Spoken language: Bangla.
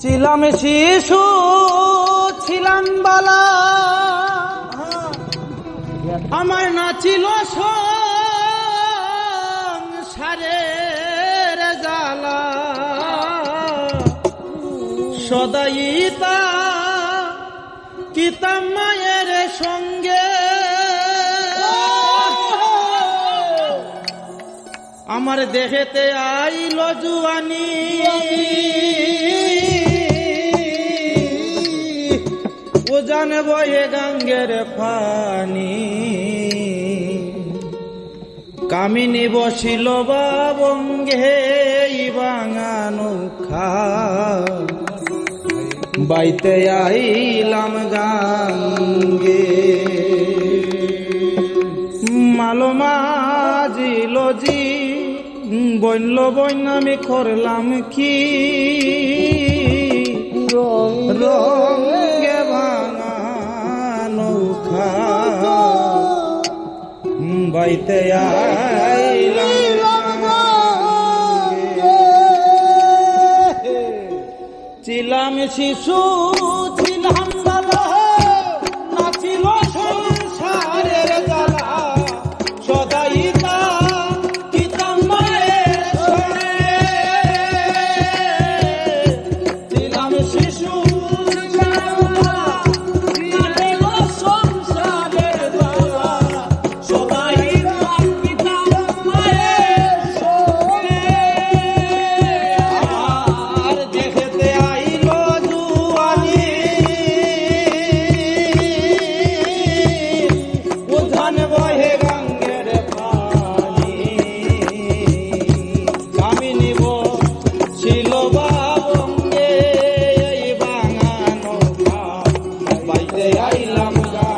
ছিলাম শিশু ছিলাম বালা, আমার না ছিল সংসারের জ্বালা, সদাই তা কিতাম মায়ের সঙ্গে, আমার দেহেতে আইল জুয়ানি, ও জানব এ গাঙ্গের পানি, কামিনী বসিল বাবঙ্গে বাঙানো খা, বাইতে আইলাম গাঙ্গে, মালো মাজিল জি বইল বইন আমি করলাম কি, রঙে ভাঙা নৌখা, বাইতে আইলাম ছিলাম শিশু ছিলাম বালা, নাছিল সংসারের জ্বালা, সদাই তা কিতাম মায়ের সঙ্গে, ছিলাম শিশু নাছিল সংসারের জ্বালা, সদাই তা কিতাম মায়ের সঙ্গে, আর দেখতে আইল জুয়ানি, উধান বহে গাঙ্গের পানি, কামিনী ছিল বাবঙ্গে বাঙানো খা, বাইতে আইলাম গা।